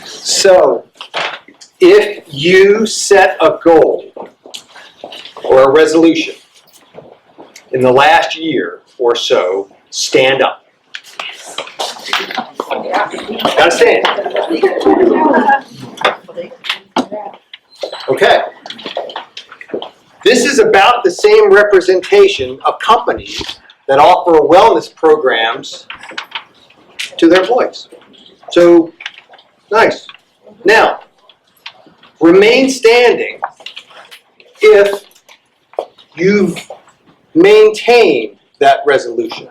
So, if you set a goal or a resolution in the last year or so, stand up. Gotta stand. Okay. This is about the same representation of companies that offer wellness programs to their employees. So, nice. Now, remain standing if you've maintained that resolution.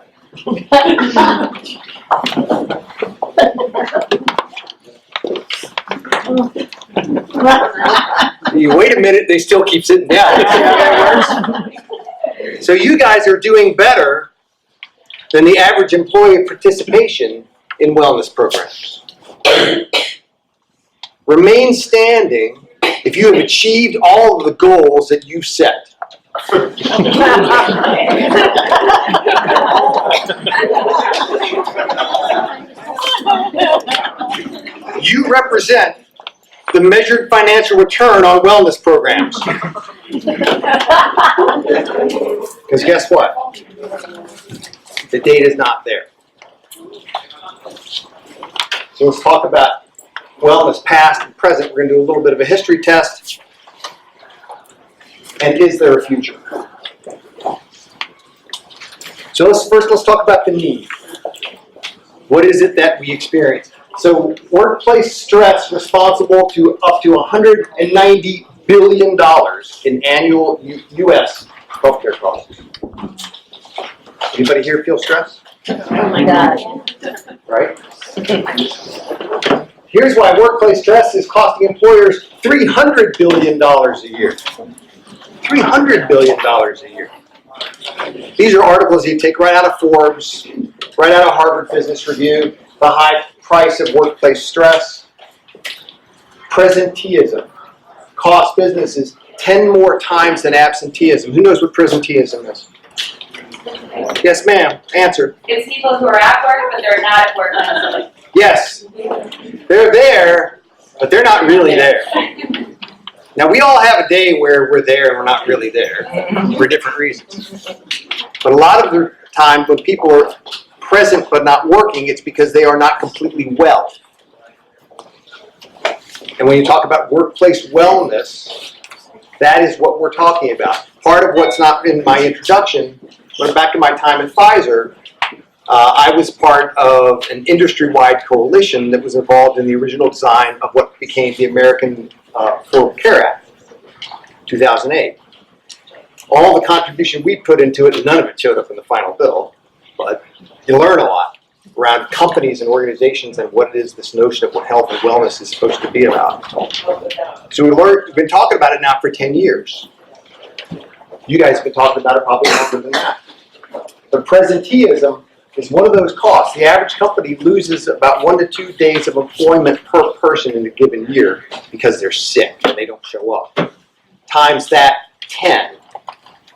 You wait a minute, they still keep sitting down. See how that works? So you guys are doing better than the average employee participation in wellness programs. Remain standing if you have achieved all of the goals that you set. You represent the measured financial return on wellness programs. Because guess what? The data is not there. So let's talk about wellness past and present. We're going to do a little bit of a history test. And is there a future? So let's talk about the need. What is it that we experience? So workplace stress responsible to up to $190 billion in annual U.S. healthcare costs. Anybody here feel stressed? Oh my God. Right? Here's why workplace stress is costing employers $300 billion a year. $300 billion a year. These are articles you take right out of Forbes, right out of Harvard Business Review, the high price of workplace stress. Presenteeism costs businesses 10 more times than absenteeism. Who knows what presenteeism is? Yes, ma'am. Answer. It's people who are at work, but they're not at work necessarily. Yes. They're there, but they're not really there. Now, we all have a day where we're there and we're not really there for different reasons. But a lot of the time when people are present but not working, it's because they are not completely well. And when you talk about workplace wellness, that is what we're talking about. Part of what's not in my introduction, went back to my time at Pfizer, I was part of an industry-wide coalition that was involved in the original design of what became the American Affordable Care Act, 2008. All the contribution we put into it, none of it showed up in the final bill, but you learn a lot around companies and organizations and what it is, this notion of what health and wellness is supposed to be about. So we've been talking about it now for 10 years. You guys have been talking about it probably longer than that. But presenteeism is one of those costs. The average company loses about 1 to 2 days of employment per person in a given year because they're sick and they don't show up. Times that 10,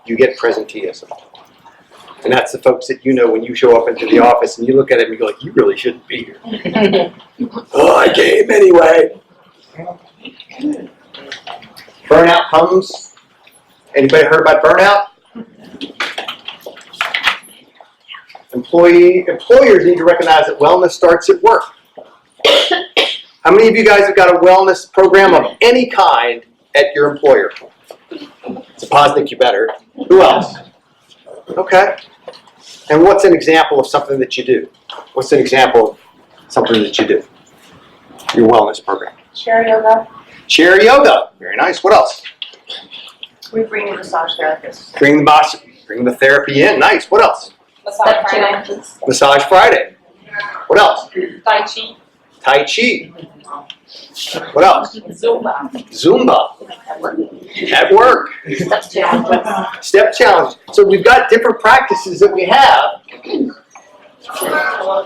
you get presenteeism. And that's the folks that you know when you show up into the office and you look at it and you go like, you really shouldn't be here. Oh, I came anyway. Burnout comes. Anybody heard about burnout? Employers need to recognize that wellness starts at work. How many of you guys have got a wellness program of any kind at your employer? It's a positive, you better. Who else? Okay. And what's an example of something that you do? What's an example of something that you do? Your wellness program. Chair yoga. Chair yoga. Very nice. What else? We bring in massage therapists. Bring the therapy in. Nice. What else? Massage Friday. Massage Friday. What else? Tai Chi. Tai Chi. What else? Zumba. Zumba. At work. Step challenge. So we've got different practices that we have.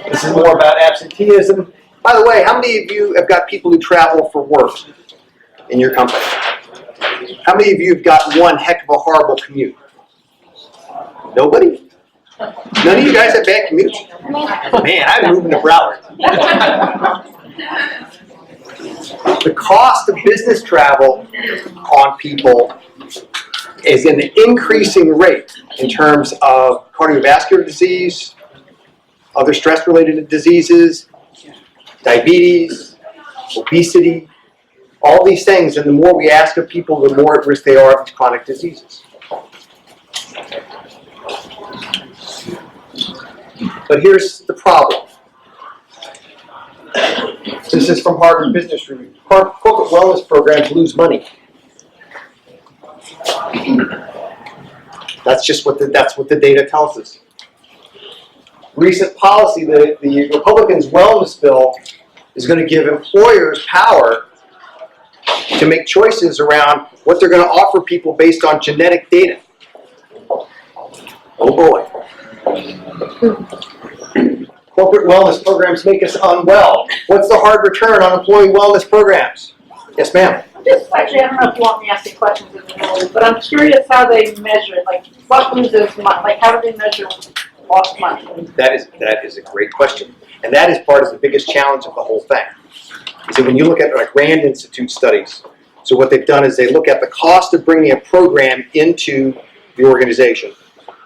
This is more about absenteeism. By the way, how many of you have got people who travel for work in your company? How many of you have got one heck of a horrible commute? Nobody? None of you guys have bad commutes? Man, I'm moving to Broward. The cost of business travel on people is an increasing rate in terms of cardiovascular disease, other stress-related diseases, diabetes, obesity, all these things. And the more we ask of people, the more at risk they are of these chronic diseases. But here's the problem. This is from Harvard Business Review. Corporate wellness programs lose money. That's just what the data tells us. Recent policy, the Republicans' wellness bill is going to give employers power to make choices around what they're going to offer people based on genetic data. Oh boy. Corporate wellness programs make us unwell. What's the hard return on employee wellness programs? Yes, ma'am. Just actually, I don't know if you want me to ask you questions in the middle, but I'm curious how they measure it. Like, what loses money? Like, how do they measure lost money? That is a great question. And that is part of the biggest challenge of the whole thing. Is that when you look at like Rand Institute studies, so what they've done is they look at the cost of bringing a program into the organization,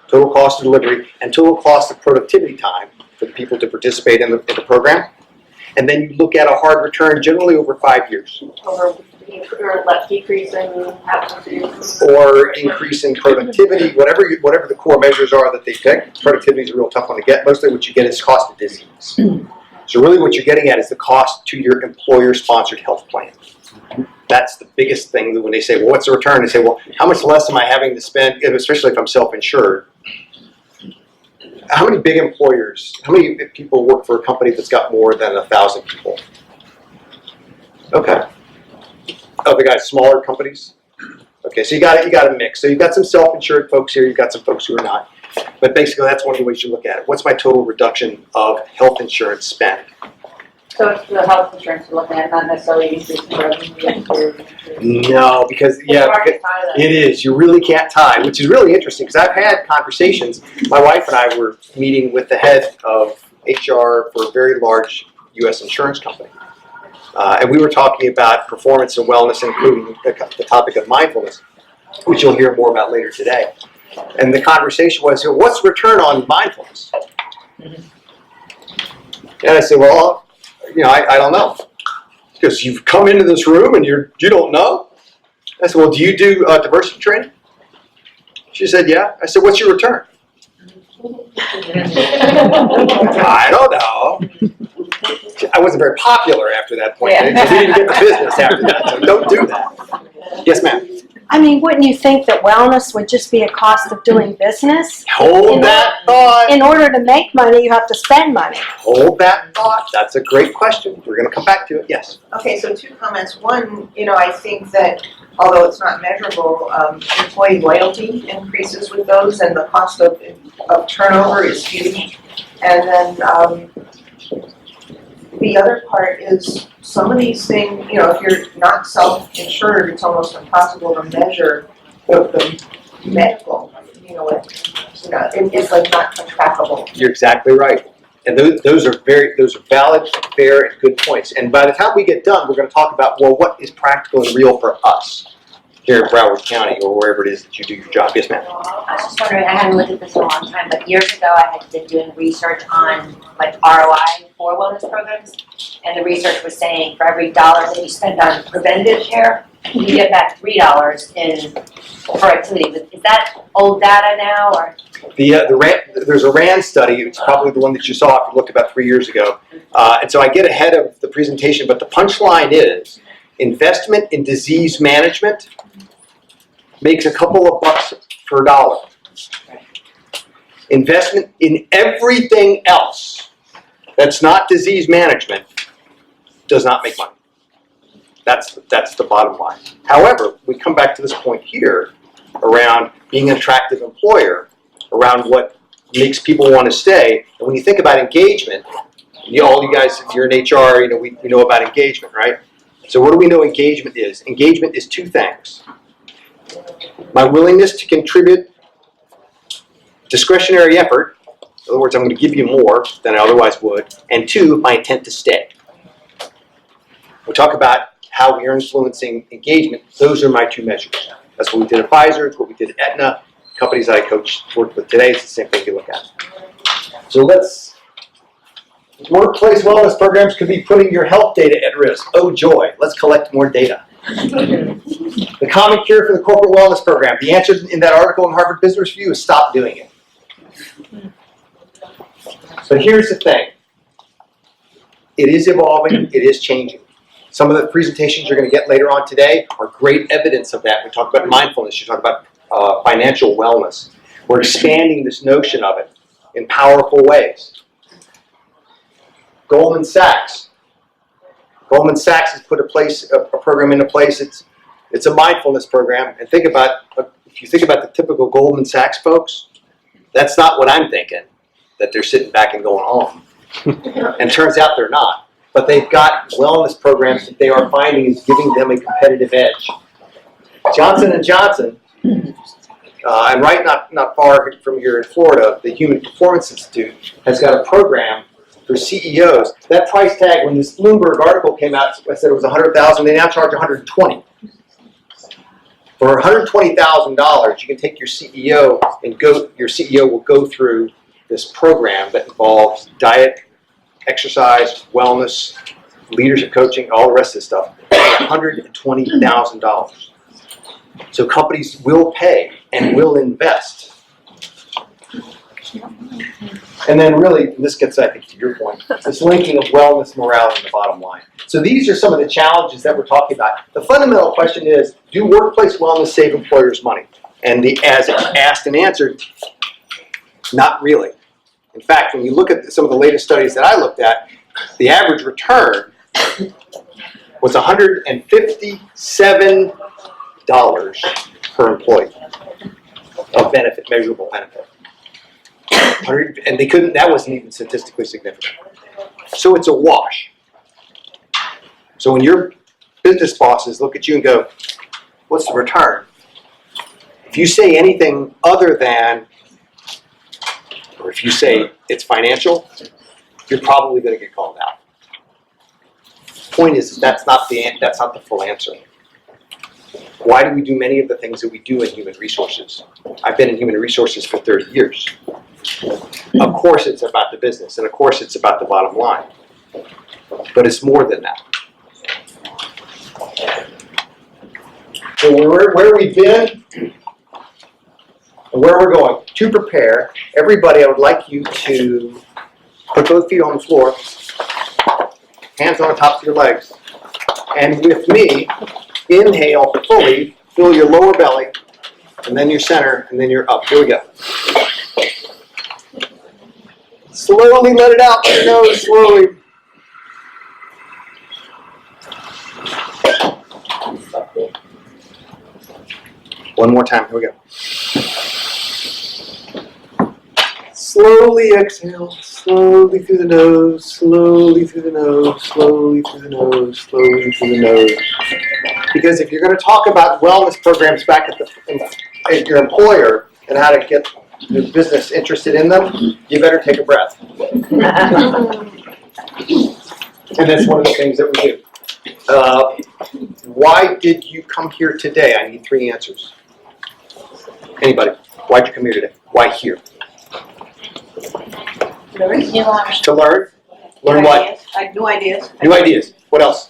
total cost of delivery, and total cost of productivity time for the people to participate in the program. And then you look at a hard return generally over 5 years. Or less decrease in absences? Or increase in productivity, whatever the core measures are that they pick. Productivity is a real tough one to get. Mostly what you get is cost of disease. So really what you're getting at is the cost to your employer-sponsored health plan. That's the biggest thing that when they say, well, what's the return? They say, well, how much less am I having to spend, especially if I'm self-insured? How many big employers, how many people work for a company that's got more than 1,000 people? Okay. Oh, they got smaller companies? Okay, so you got a mix. So you've got some self-insured folks here, you've got some folks who are not. But basically that's one of the ways you look at it. What's my total reduction of health insurance spend? So it's the health insurance you're looking at, not necessarily increasing revenue. No, because it is. You really can't tie, which is really interesting because I've had conversations. My wife and I were meeting with the head of HR for a very large U.S. insurance company. And we were talking about performance and wellness, including the topic of mindfulness, which you'll hear more about later today. And the conversation was, what's the return on mindfulness? And I said, well, I don't know. Because you've come into this room and you don't know? I said, well, do you do diversity training? She said, yeah. I said, what's your return? I don't know. I wasn't very popular after that point. So we didn't get the business after that. So don't do that. Yes, ma'am. I mean, wouldn't you think that wellness would just be a cost of doing business? Hold that thought. In order to make money, you have to spend money. Hold that thought. That's a great question. We're going to come back to it. Yes. Okay, so 2 comments. One, I think that although it's not measurable, employee loyalty increases with those, and the cost of turnover is huge. And then the other part is some of these things, if you're not self-insured, it's almost impossible to measure the medical, it's like not trackable. You're exactly right. And those are valid, fair, and good points. And by the time we get done, we're going to talk about, well, what is practical and real for us here in Broward County or wherever it is that you do your job. Yes, ma'am. I was just wondering, I hadn't looked at this in a long time, but years ago I had been doing research on like ROI for wellness programs, and the research was saying for every dollar that you spend on preventative care, you get back $3 in productivity. Is that old data now, or? There's a RAND study. It's probably the one that you saw if you looked about 3 years ago. And so I get ahead of the presentation, but the punchline is investment in disease management makes a couple of bucks per dollar. Investment in everything else that's not disease management does not make money. That's the bottom line. However, we come back to this point here around being an attractive employer, around what makes people want to stay. And when you think about engagement, all you guys, if you're in HR, we know about engagement, right? So what do we know engagement is? Engagement is 2 things. My willingness to contribute discretionary effort, in other words, I'm going to give you more than I otherwise would, and 2, my intent to stay. We talk about how we are influencing engagement. Those are my two measures. That's what we did at Pfizer, it's what we did at Aetna. Companies I worked with today, it's the same thing you look at. So workplace wellness programs could be putting your health data at risk. Oh joy, let's collect more data. The common cure for the corporate wellness program, the answer in that article in Harvard Business Review is stop doing it. But here's the thing. It is evolving, it is changing. Some of the presentations you're going to get later on today are great evidence of that. We talk about mindfulness, you talk about financial wellness. We're expanding this notion of it in powerful ways. Goldman Sachs has put a program into place. It's a mindfulness program. And if you think about the typical Goldman Sachs folks, that's not what I'm thinking, that they're sitting back and going home. And turns out they're not. But they've got wellness programs that they are finding is giving them a competitive edge. Johnson & Johnson, and right not far from here in Florida, the Human Performance Institute has got a program for CEOs. That price tag, when this Bloomberg article came out, I said it was $100,000. They now charge $120,000. For $120,000, you can take your CEO and your CEO will go through this program that involves diet, exercise, wellness, leadership coaching, all the rest of this stuff. $120,000. So companies will pay and will invest. And then really, this gets, I think, to your point, this linking of wellness, morale, and the bottom line. So these are some of the challenges that we're talking about. The fundamental question is, do workplace wellness save employers money? And as asked and answered, not really. In fact, when you look at some of the latest studies that I looked at, the average return was $157 per employee of benefit, measurable benefit. And that wasn't even statistically significant. So it's a wash. So when your business bosses look at you and go, what's the return? If you say anything other than, or if you say it's financial, you're probably going to get called out. Point is, that's not the full answer. Why do we do many of the things that we do in human resources? I've been in human resources for 30 years. Of course it's about the business, and of course it's about the bottom line. But it's more than that. So where we've been, and where we're going. To prepare, everybody, I would like you to put both feet on the floor, hands on the tops of your legs, and with me, inhale fully, fill your lower belly, and then your center, and then you're up. Here we go. Slowly let it out through your nose, slowly. One more time, here we go. Slowly exhale, slowly through the nose, slowly through the nose, slowly through the nose, slowly through the nose. Because if you're going to talk about wellness programs back at your employer and how to get your business interested in them, you better take a breath. And that's one of the things that we do. Why did you come here today? I need 3 answers. Anybody? Why'd you come here today? Why here? To learn? Learn what? New ideas. New ideas. What else?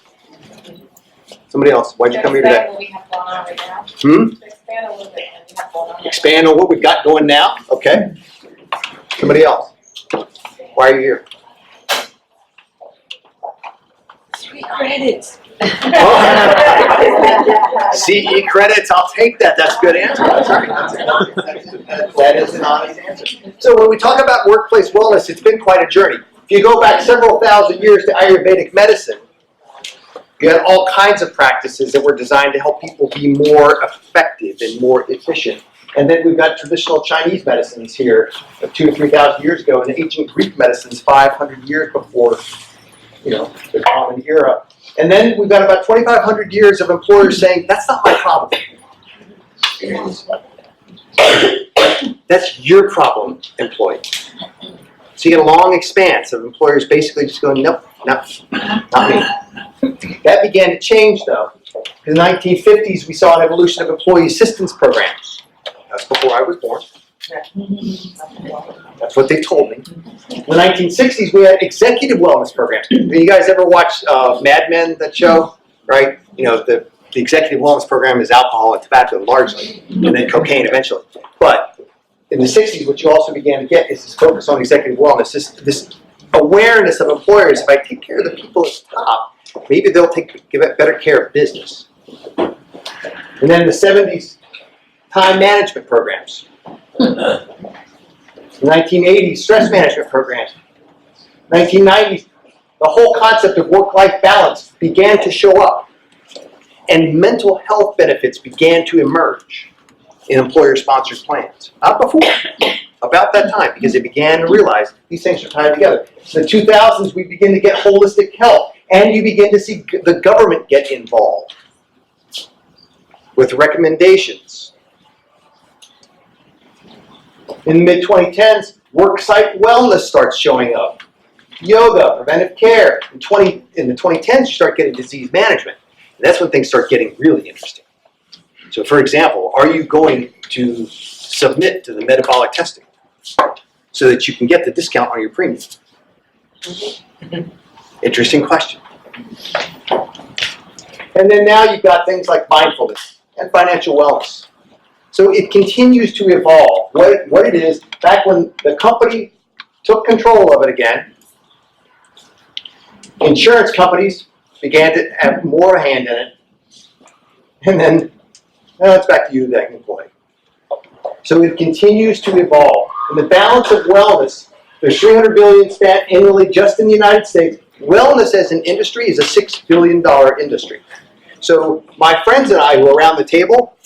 Somebody else. Why'd you come here today? What we have going on right now. Hmm? To expand a little bit what we have going on. Expand on what we've got going now? Okay. Somebody else. Why are you here? Sweet credits. CE credits, I'll take that. That's a good answer. That's right. That is an honest answer. So when we talk about workplace wellness, it's been quite a journey. If you go back several thousand years to Ayurvedic medicine, you had all kinds of practices that were designed to help people be more effective and more efficient. And then we've got traditional Chinese medicines here 2,000 to 3,000 years ago, and ancient Greek medicines 500 years before, the common era. And then we've got about 2,500 years of employers saying, that's not my problem. That's your problem, employee. So you get a long expanse of employers basically just going, nope, not me. That began to change though. In the 1950s, we saw an evolution of employee assistance programs. That's before I was born. That's what they told me. In the 1960s, we had executive wellness programs. You guys ever watch Mad Men, that show? Right? You know, the executive wellness program is alcohol and tobacco largely, and then cocaine eventually. But in the 60s, what you also began to get is this focus on executive wellness, this awareness of employers. If I take care of the people at the top, maybe they'll give better care of business. And then in the 70s, time management programs. In the 1980s, stress management programs. 1990s, the whole concept of work-life balance began to show up. And mental health benefits began to emerge in employer-sponsored plans. Not before, about that time, because they began to realize these things are tied together. In the 2000s, we begin to get holistic health, and you begin to see the government get involved with recommendations. In the mid-2010s, work-site wellness starts showing up. Yoga, preventive care. In the 2010s, you start getting disease management. And that's when things start getting really interesting. So for example, are you going to submit to the metabolic testing so that you can get the discount on your premium? Interesting question. And then now you've got things like mindfulness and financial wellness. So it continues to evolve. What it is, back when the company took control of it again, insurance companies began to have more hand in it. And then, it's back to you, the employee. So it continues to evolve. In the balance of wellness, there's $300 billion spent annually just in the United States. Wellness as an industry is a $6 billion industry. So my friends and I who are around the table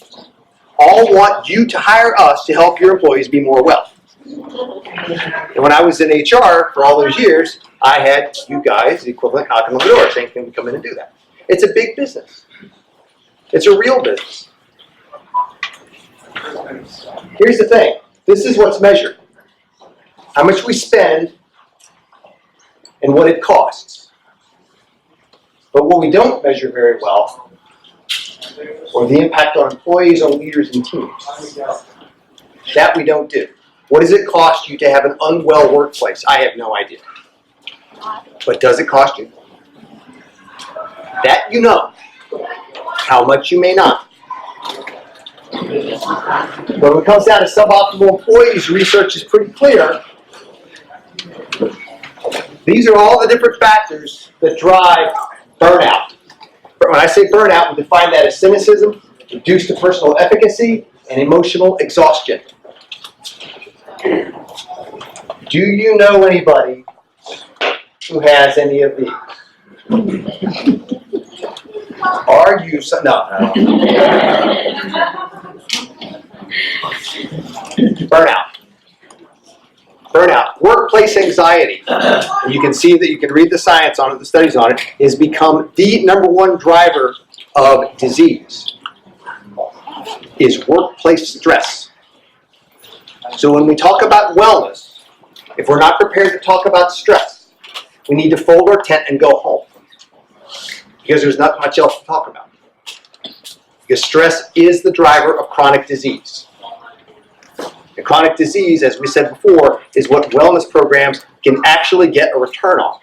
all want you to hire us to help your employees be more well. And when I was in HR for all those years, I had you guys, the equivalent, knocking on the door saying, can we come in and do that? It's a big business. It's a real business. Here's the thing. This is what's measured. How much we spend and what it costs. But what we don't measure very well, or the impact on employees, on leaders, and teams. That we don't do. What does it cost you to have an unwell workplace? I have no idea. But does it cost you? That you know. How much you may not. But when it comes down to suboptimal employees, research is pretty clear. These are all the different factors that drive burnout. When I say burnout, we define that as cynicism, reduced to personal efficacy, and emotional exhaustion. Do you know anybody who has any of these? Are you so? No. Burnout. Workplace anxiety. And you can see that you can read the science on it, the studies on it, has become the #1 driver of disease. Is workplace stress. So when we talk about wellness, if we're not prepared to talk about stress, we need to fold our tent and go home. Because there's not much else to talk about. Because stress is the driver of chronic disease. And chronic disease, as we said before, is what wellness programs can actually get a return on.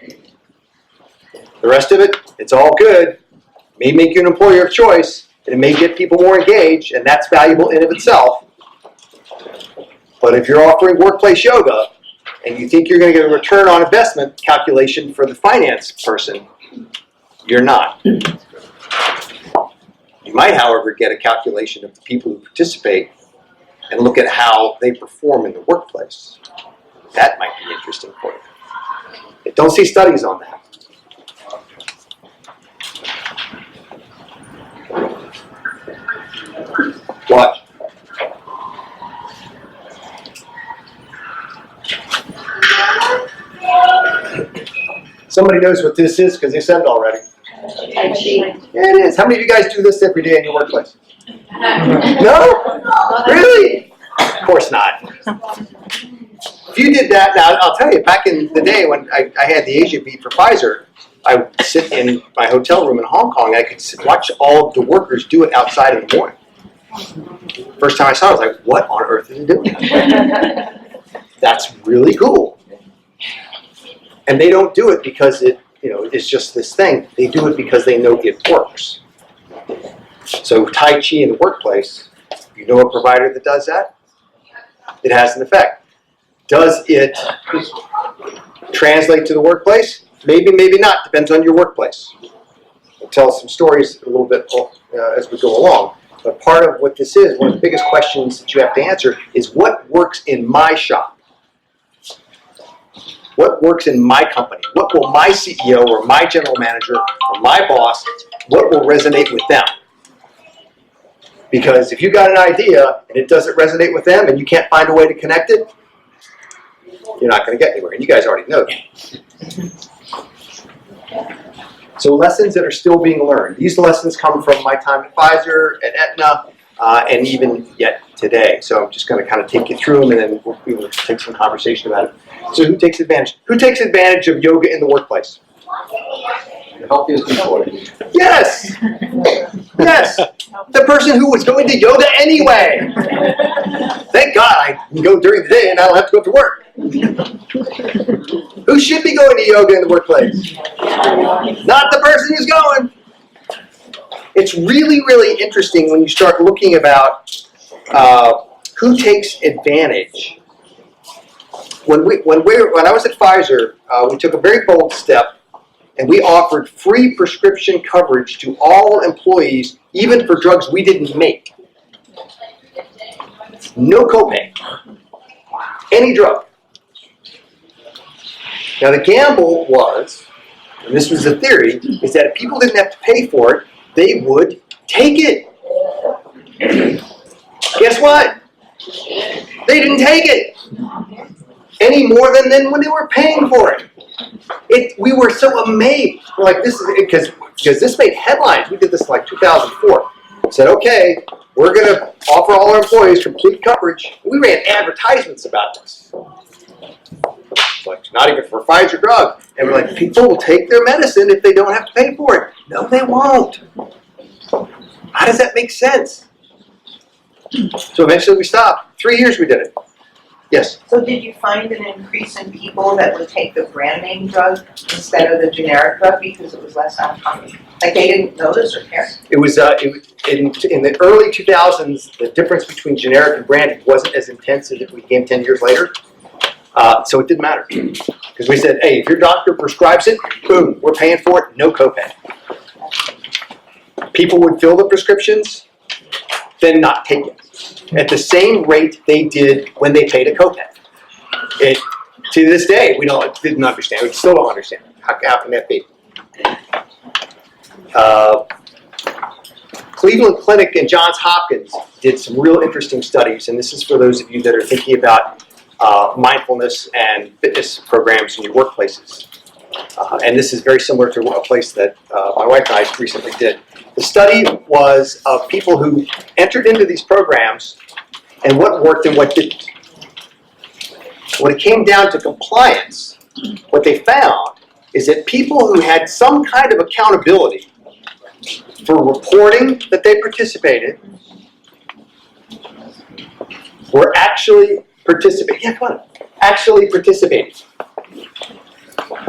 The rest of it, it's all good. It may make you an employer of choice, and it may get people more engaged, and that's valuable in of itself. But if you're offering workplace yoga, and you think you're going to get a return on investment calculation for the finance person, you're not. You might, however, get a calculation of the people who participate and look at how they perform in the workplace. That might be interesting for you. I don't see studies on that. Watch. Somebody knows what this is because they said it already. Yeah, it is. How many of you guys do this every day in your workplace? No? Really? Of course not. If you did that, now I'll tell you, back in the day when I had the Asia beat for Pfizer, I would sit in my hotel room in Hong Kong. I could watch all of the workers do it outside in the morning. First time I saw it, I was like, what on earth is he doing? That's really cool. And they don't do it because it's just this thing. They do it because they know it works. So Tai Chi in the workplace, you know a provider that does that? It has an effect. Does it translate to the workplace? Maybe, maybe not. Depends on your workplace. I'll tell some stories a little bit as we go along. But part of what this is, one of the biggest questions that you have to answer is what works in my shop? What works in my company? What will my CEO or my general manager or my boss, what will resonate with them? Because if you got an idea and it doesn't resonate with them and you can't find a way to connect it, you're not going to get anywhere. And you guys already know that. So lessons that are still being learned. These lessons come from my time at Pfizer, at Aetna, and even yet today. So I'm just going to kind of take you through them, and then we will take some conversation about it. So who takes advantage? Who takes advantage of yoga in the workplace? The healthiest employee. Yes! Yes! The person who was going to yoga anyway! Thank God I can go during the day and I don't have to go to work. Who should be going to yoga in the workplace? Not the person who's going. It's really, really interesting when you start looking about who takes advantage. When I was at Pfizer, we took a very bold step, and we offered free prescription coverage to all employees, even for drugs we didn't make. No copay. Any drug. Now the gamble was, and this was the theory, is that if people didn't have to pay for it, they would take it. Guess what? They didn't take it. Any more than when they were paying for it. We were so amazed. We're like, this is because this made headlines. We did this in like 2004. Said, okay, we're going to offer all our employees complete coverage. We ran advertisements about this. Like, not even for Pfizer drug. And we're like, people will take their medicine if they don't have to pay for it. No, they won't. How does that make sense? So eventually we stopped. 3 years we did it. Yes? So did you find an increase in people that would take the brand name drug instead of the generic drug because it was less uncommon? Like they didn't notice or care? It was in the early 2000s, the difference between generic and branded wasn't as intense as it became 10 years later. So it didn't matter. Because we said, hey, if your doctor prescribes it, boom, we're paying for it, no copay. People would fill the prescriptions, then not take it. At the same rate they did when they paid a copay. To this day, we didn't understand. We still don't understand. How can that be? Cleveland Clinic and Johns Hopkins did some real interesting studies, and this is for those of you that are thinking about mindfulness and fitness programs in your workplaces. And this is very similar to a place that my wife and I recently did. The study was of people who entered into these programs and what worked and what didn't. When it came down to compliance, what they found is that people who had some kind of accountability for reporting that they participated were actually participating. Yeah, come on. Actually participated.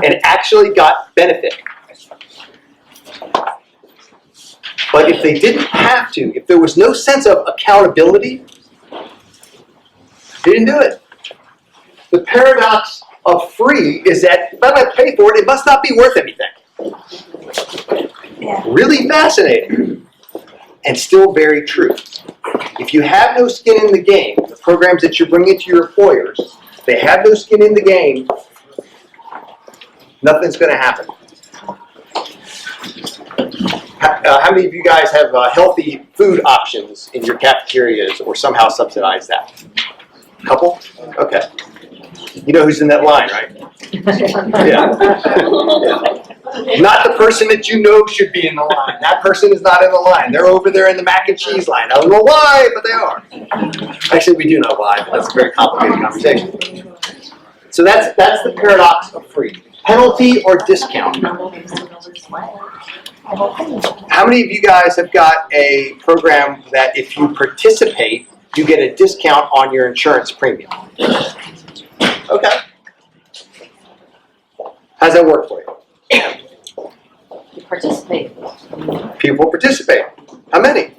And actually got benefit. But if they didn't have to, if there was no sense of accountability, they didn't do it. The paradox of free is that if I don't pay for it, it must not be worth anything. Yeah. Really fascinating. And still very true. If you have no skin in the game, the programs that you're bringing to your employers, they have no skin in the game, nothing's going to happen. How many of you guys have healthy food options in your cafeterias or somehow subsidize that? Couple? Okay. You know who's in that line, right? Yeah. Not the person that you know should be in the line. That person is not in the line. They're over there in the mac and cheese line. I don't know why, but they are. Actually, we do know why, but that's a very complicated conversation. So that's the paradox of free. penalty or discount? How many of you guys have got a program that if you participate, you get a discount on your insurance premium? Okay. How's that work for you? You participate. People participate. How many?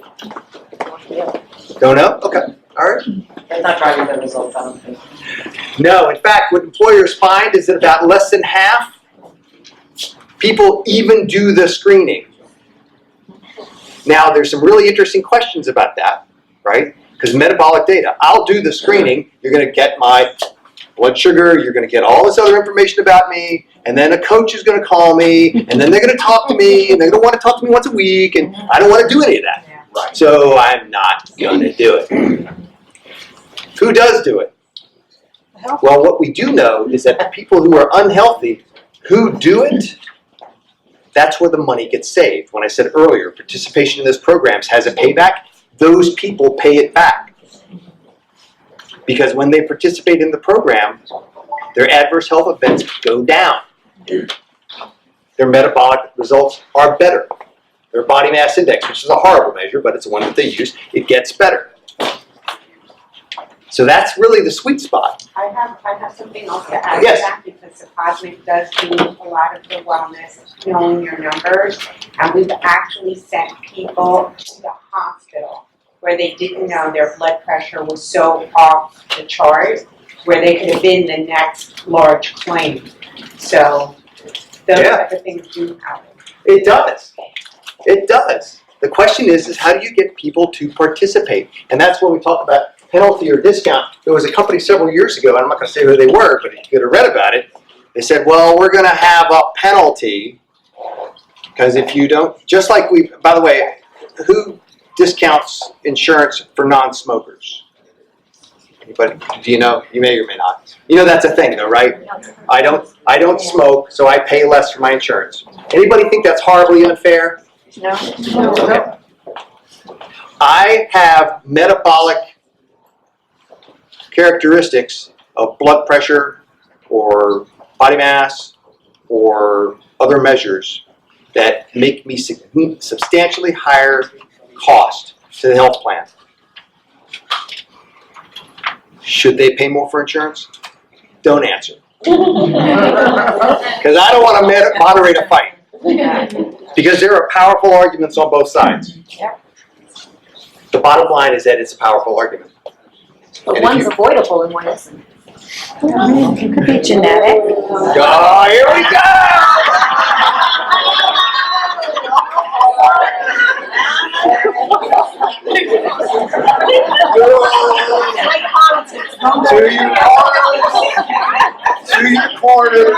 Don't know? Okay. All right. It's not driving the results, I don't think. No, in fact, what employers find is that about less than half people even do the screening. Now, there's some really interesting questions about that, right? Because metabolic data, I'll do the screening, you're going to get my blood sugar, you're going to get all this other information about me, and then a coach is going to call me, and then they're going to talk to me, and they're going to want to talk to me once a week, and I don't want to do any of that. Right. So I'm not going to do it. Who does do it? Well, what we do know is that the people who are unhealthy who do it, that's where the money gets saved. When I said earlier, participation in those programs has a payback, those people pay it back. Because when they participate in the program, their adverse health events go down. Their metabolic results are better. Their body mass index, which is a horrible measure, but it's the one that they use, it gets better. So that's really the sweet spot. I have something else to add to Yes. that, because the Cosmic does do a lot of the wellness, knowing your numbers. And we've actually sent people to the hospital where they didn't know their blood pressure was so off the chart, where they could have been the next large claim. So those Yeah. type of things do happen. It does. It does. The question is how do you get people to participate? And that's when we talk about penalty or discount. There was a company several years ago, and I'm not going to say who they were, but you could have read about it. They said, well, we're going to have a penalty because if you don't, just like we, by the way, who discounts insurance for non-smokers? Anybody? Do you know? You may or may not. You know that's a thing though, right? I don't smoke, so I pay less for my insurance. Anybody think that's horribly unfair? No? Okay. I have metabolic characteristics of blood pressure or body mass or other measures that make me substantially higher cost to the health plan. Should they pay more for insurance? Don't answer. Because I don't want to moderate a fight. Because there are powerful arguments on both sides. Yep. The bottom line is that it's a powerful argument. But And if one's you- avoidable and one isn't. It could be genetic. Oh, here we To your corner.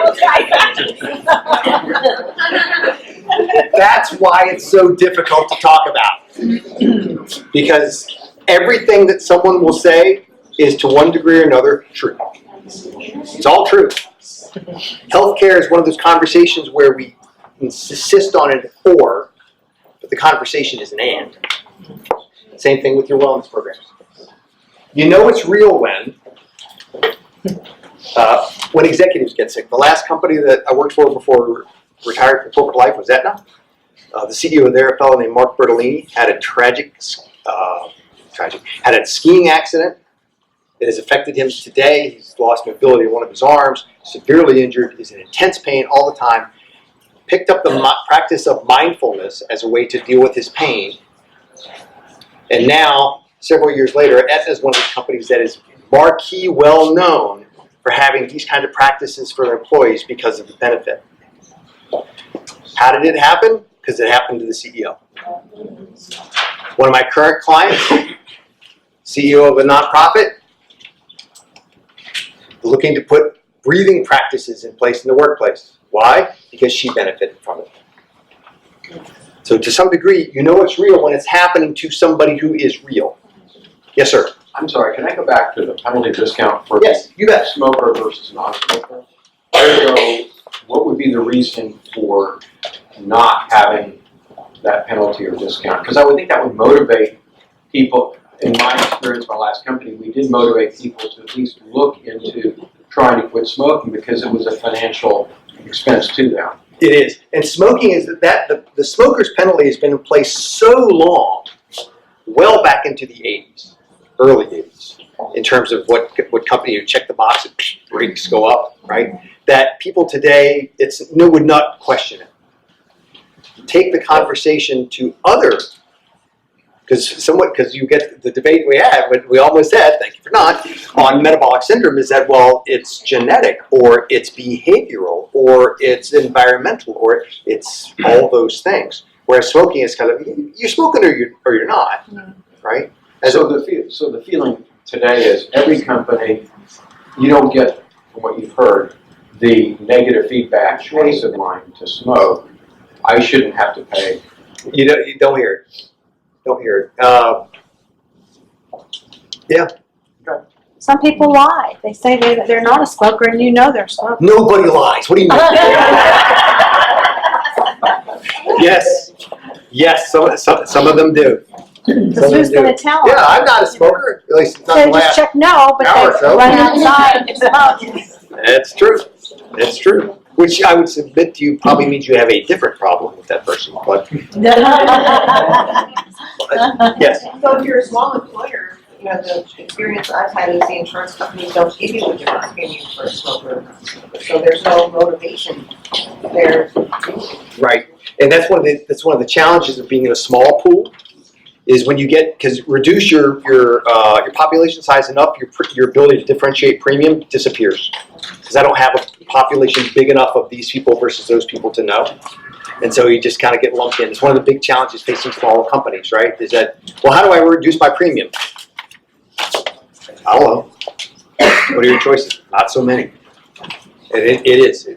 That's why it's so difficult to talk about. Because everything that someone will say is to one degree or another true. It's all true. Healthcare is one of those conversations where we insist on an or, but the conversation is an and. Same thing with your wellness programs. You know it's real when executives get sick. The last company that I worked for before retired from corporate life was Aetna. The CEO there, a fellow named Mark Bertolini, had a had a skiing accident that has affected him today. He's lost mobility in one of his arms, severely injured, is in intense pain all the time. Picked up the practice of mindfulness as a way to deal with his pain. And now, several years later, Aetna is one of the companies that is marquee, well known for having these kinds of practices for their employees because of the benefit. How did it happen? Because it happened to the CEO. One of my current clients, CEO of a nonprofit, looking to put breathing practices in place in the workplace. Why? Because she benefited from it. So to some degree, you know it's real when it's happening to somebody who is real. Yes, sir. I'm sorry, can I go back to the penalty discount for Yes, you bet. smoker versus non-smoker? So what would be the reason for not having that penalty or discount? Because I would think that would motivate people. In my experience, my last company, we did motivate people to at least look into trying to quit smoking because it was a financial expense to them. It is, and smoking is the smoker's penalty has been in place so long, well back into the 80s, early 80s, in terms of what company you check the box and rates go up, right? That people today would not question it. Take the conversation to other, because you get the debate we had, what we almost had, thank you for not, on metabolic syndrome is that, well, it's genetic, or it's behavioral, or it's environmental, or it's all those things. Whereas smoking is kind of, you're smoking or you're not, right? So the feeling today is every company, you don't get, from what you've heard, the negative feedback choice of mine to smoke. I shouldn't have to pay. You don't hear it. Don't hear it. Some people lie. They say they're not a smoker and you know they're a smoker. Nobody lies. What do you mean? Yes. Some of them do. Because who's gonna tell them? Yeah, I'm not a smoker. At least not They the just last. check no, but hour or they so. run outside and smoke. That's true. That's true. Which I would submit to you probably means you have a different problem with that person. But yes. So if you're a small employer, you know, the experience I've had is the insurance companies don't give you a different opinion for a smoker or not smoker. So there's no motivation there. Right, and that's one of the challenges of being in a small pool, is when you because reduce your population size enough, your ability to differentiate premium disappears, because I don't have a population big enough of these people versus those people to know, and so you just kind of get lumped in. It's one of the big challenges facing smaller companies, right? Is that, well, how do I reduce my premium? I don't know. What are your choices? Not so many. It is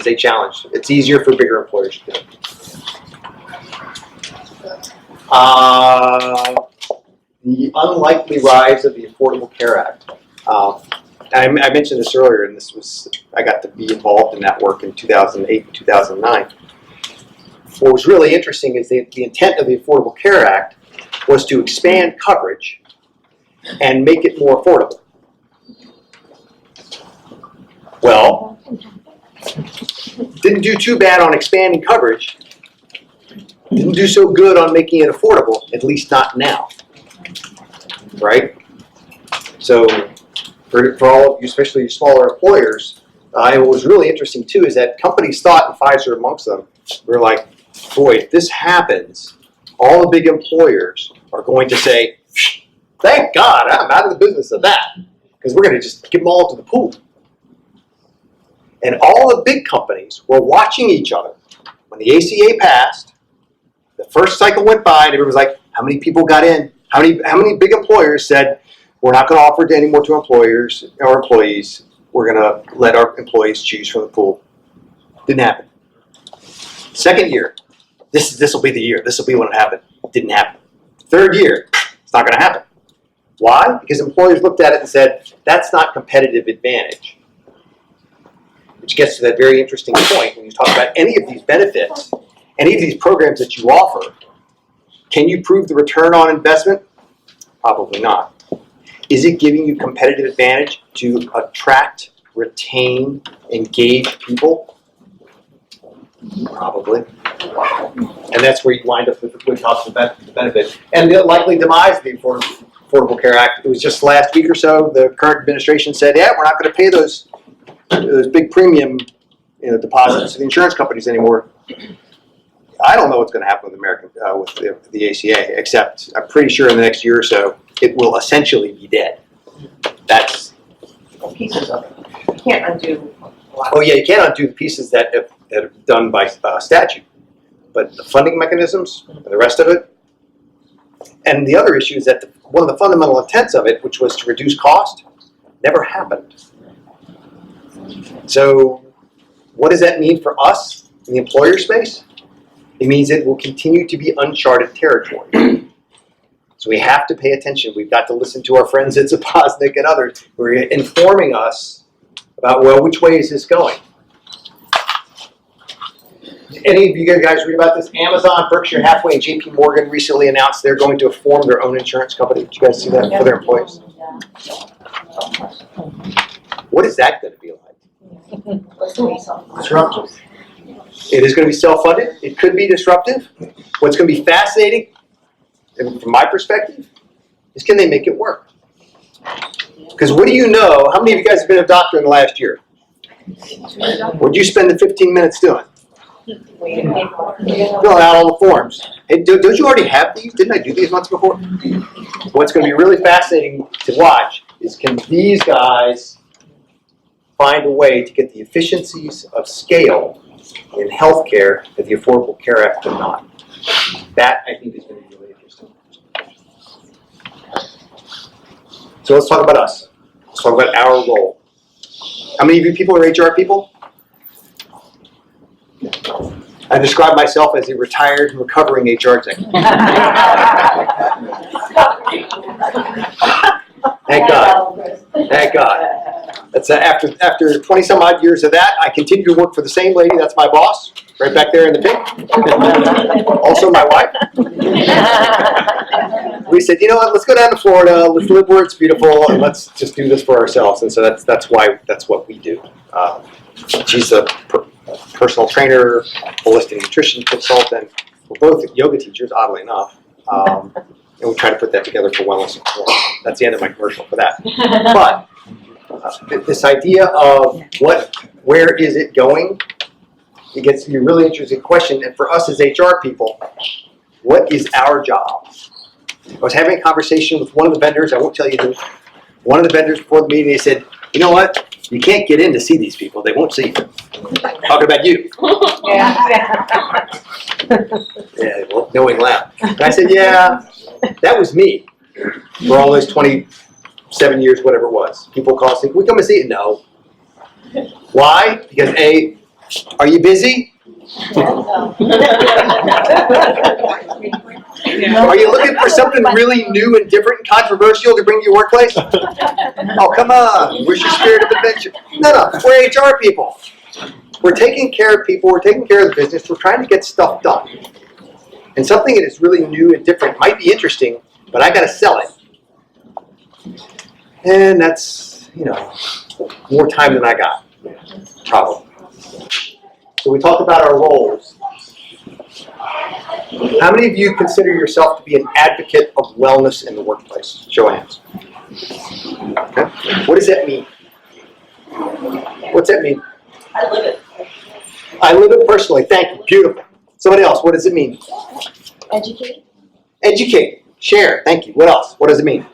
a challenge. It's easier for bigger employers to do. The unlikely rise of the Affordable Care Act. I mentioned this earlier, and I got to be involved in that work in 2008 and 2009. What was really interesting is the intent of the Affordable Care Act was to expand coverage and make it more affordable. Well, didn't do too bad on expanding coverage. Didn't do so good on making it affordable, at least not now. Right? So, for all of you, especially your smaller employers, and what was really interesting too is that companies thought, and Pfizer amongst them, were like, boy, if this happens, all the big employers are going to say, thank God, I'm out of the business of that, because we're going to just give them all to the pool. And all the big companies were watching each other. When the ACA passed, the first cycle went by, and everyone was like, how many people got in? How many big employers said, we're not going to offer it any more to employers or employees. We're going to let our employees choose from the pool. Didn't happen. Second year, this will be the year. This will be when it happened. Didn't happen. Third year, it's not going to happen. Why? Because employers looked at it and said, that's not competitive advantage. Which gets to that very interesting point when you talk about any of these benefits, any of these programs that you offer. Can you prove the return on investment? Probably not. Is it giving you competitive advantage to attract, retain, engage people? Probably. And that's where you wind up with the good cost of the benefit. And the likely demise of the Affordable Care Act. It was just last week or so, the current administration said, yeah, we're not going to pay those big premium deposits to the insurance companies anymore. I don't know what's going to happen with the ACA, except I'm pretty sure in the next year or so, it will essentially be dead. That's Pieces of it. You can't undo a lot. Oh yeah, you can't undo the pieces that are done by statute, but the funding mechanisms and the rest of it. And the other issue is that one of the fundamental intents of it, which was to reduce cost, never happened. So what does that mean for us in the employer space? It means it will continue to be uncharted territory. So we have to pay attention. We've got to listen to our friends at Zapoznik and others who are informing us about, well, which way is this going? Any of you guys read about this? Amazon, Berkshire Hathaway, and JP Morgan recently announced they're going to form their own insurance company. Did you guys see that for their employees? What is that going to be like? Disruptive. It is gonna be self-funded, it could be disruptive. What's gonna be fascinating, and from my perspective, is can they make it work? Because what do you know, how many of you guys have been a doctor in the last year? What'd you spend the 15 minutes doing? Filling out all the forms. Hey, don't you already have these? Didn't I do these months before? What's gonna be really fascinating to watch is can these guys find a way to get the efficiencies of scale in healthcare that the Affordable Care Act cannot. That, I think, is going to be really interesting. So let's talk about us. Let's talk about our role. How many of you people are HR people? I describe myself as a retired, recovering HR executive. Thank God. Thank God. That's after 20 some odd years of that, I continue to work for the same lady. That's my boss, right back there in the pink. Also my wife. We said, you know what? Let's go down to Florida. Let's live where it's beautiful, and let's just do this for ourselves. And so that's what we do. She's a personal trainer, holistic nutrition consultant. We're both yoga teachers, oddly enough. And we try to put that together for wellness and performance. That's the end of my commercial for that. But this idea of where is it going? It gets to be a really interesting question. And for us as HR people, what is our job? I was having a conversation with one of the vendors. I won't tell you who. One of the vendors before the meeting, they said, you know what? You can't get in to see these people. They won't see you. Talking about you. Yeah, well, knowing loud. And I said, yeah, that was me for all those 27 years, whatever it was. People call and say, can we come and see it? No. Why? Because A, are you busy? Are you looking for something really new and different and controversial to bring to your workplace? Oh, come on. Where's your spirit of adventure? No, we're HR people. We're taking care of people. We're taking care of the business. We're trying to get stuff done. And something that is really new and different might be interesting, but I got to sell it. And that's, more time than I got, probably. So we talked about our roles. How many of you consider yourself to be an advocate of wellness in the workplace? Show of hands. Okay. What does that mean? What's that mean? I live it. I live it personally. Thank you. Beautiful. Somebody else. What does it mean? Educate. Educate. Share. Thank you. What else? What does it mean?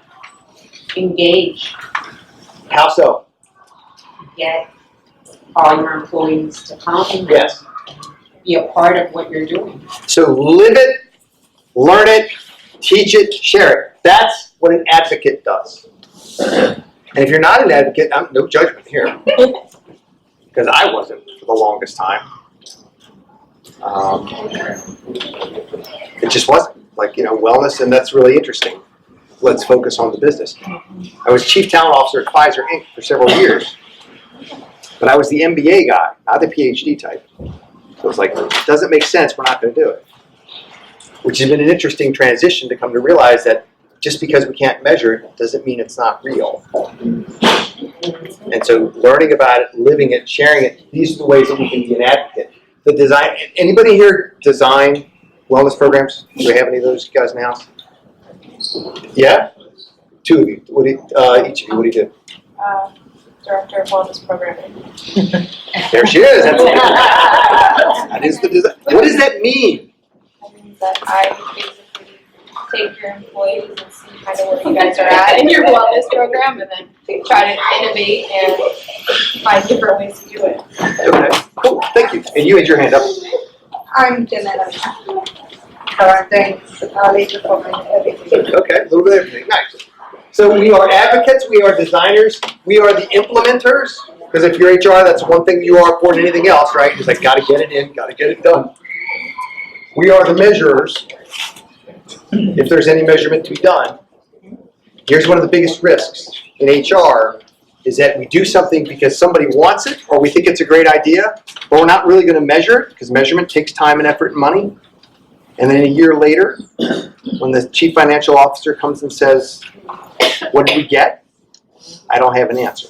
Engage, How so? get all your employees to come and Yes. be a part of what you're doing. So live it, learn it, teach it, share it. That's what an advocate does. And if you're not an advocate, no judgment here. Because I wasn't for the longest time. It just wasn't. Wellness, and that's really interesting. Let's focus on the business. I was Chief Talent Officer at Pfizer Inc. for several years. But I was the MBA guy, not the PhD type. So it's like, it doesn't make sense, we're not going to do it. Which has been an interesting transition to come to realize that just because we can't measure it doesn't mean it's not real. And so learning about it, living it, sharing it, these are the ways that we can be an advocate. The design, anybody here design wellness programs? Do we have any of those guys in the house? Yeah? Two of you. Each of you, what do you do? Director of Wellness Programming. There she is. That is the design. What does that mean? That means that I basically take your employees and see kind of where you guys are at in your wellness program and then try to innovate and find different ways to do it. Okay, cool. Thank you. And you had your hand up. I'm Janetta. Thanks, later for everything. Okay, a little bit of everything. Nice. So we are advocates, we are designers, we are the implementers. Because if you're HR, that's one thing you are more than anything else, right? It's like, gotta get it in, gotta get it done. We are the measurers. If there's any measurement to be done. Here's one of the biggest risks in HR is that we do something because somebody wants it or we think it's a great idea, but we're not really gonna measure it because measurement takes time and effort and money. And then a year later, when the chief financial officer comes and says, what did we get? I don't have an answer.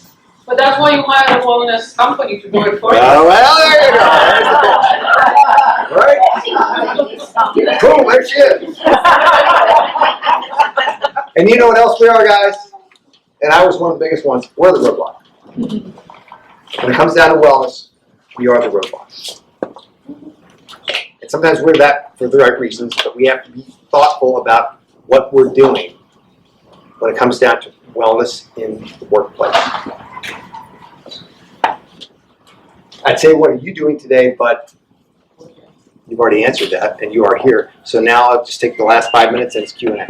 But that's why you hire a wellness company to do it for you. Well, there you go. Right? Cool, there she is. And you know what else we are, guys? And I was one of the biggest ones. We're the roadblock. When it comes down to wellness, we are the roadblock. And sometimes we're that for the right reasons, but we have to be thoughtful about what we're doing when it comes down to wellness in the workplace. I'd say, what are you doing today? But you've already answered that, and you are here. So now I'll just take the last 5 minutes and it's Q&A.